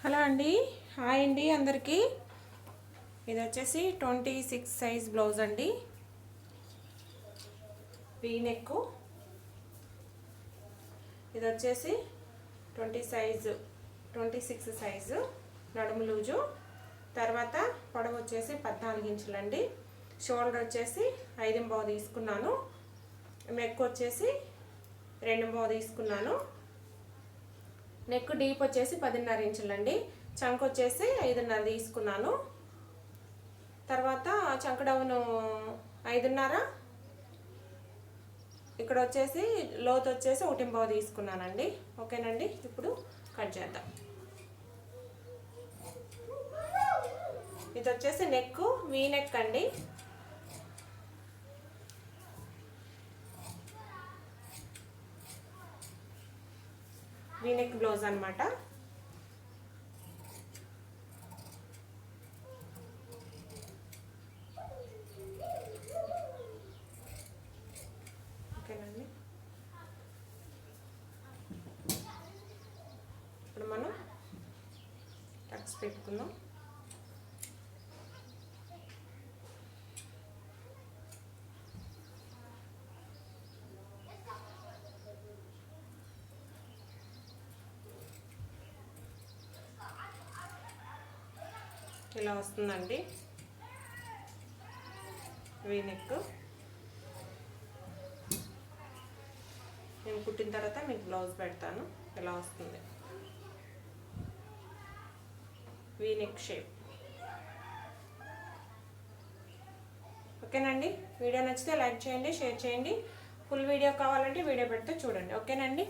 Hello అండి, hi అండి అందరికీ. ఇది వచ్చేసి 26 సైజ్ బ్లౌజ్ అండి. V neck. ఇది వచ్చేసి 26 సైజు నడుము లూజు. తర్వాత పొడవు వచ్చేసి 14 ఇంచులండి. షోల్డర్ వచ్చేసి 5.5 తీసుకున్నాను. నెక్ వచ్చేసి 2.5 తీసుకున్నాను. నెక్ డీప్ వచ్చేసి 10.5 ఇంచులండి. చంక్ వచ్చేసి 5.5 తీసుకున్నాను. తర్వాత చంక్ డౌన్ 5.5. ఇక్కడ వచ్చేసి లోతు వచ్చేసి 1.5 తీసుకున్నానండి. ఓకేనండి, ఇప్పుడు కట్ చేద్దాం. ఇది వచ్చేసి నెక్, వీ నెక్ అండి. వీ నెక్ బ్లౌజ్ అన్నమాట. ఓకేనండి, ఇప్పుడు మనం టక్స్ పెట్టుకుందాం. ఇలా వస్తుందండి వీ నెక్. నేను కుట్టిన తర్వాత మీకు బ్లౌజ్ పెడతాను. ఇలా వస్తుంది వీ నెక్ షేప్. ఓకేనండి, వీడియో నచ్చితే లైక్ చేయండి, షేర్ చేయండి. ఫుల్ వీడియో కావాలంటే వీడియో పెడితే చూడండి. ఓకేనండి.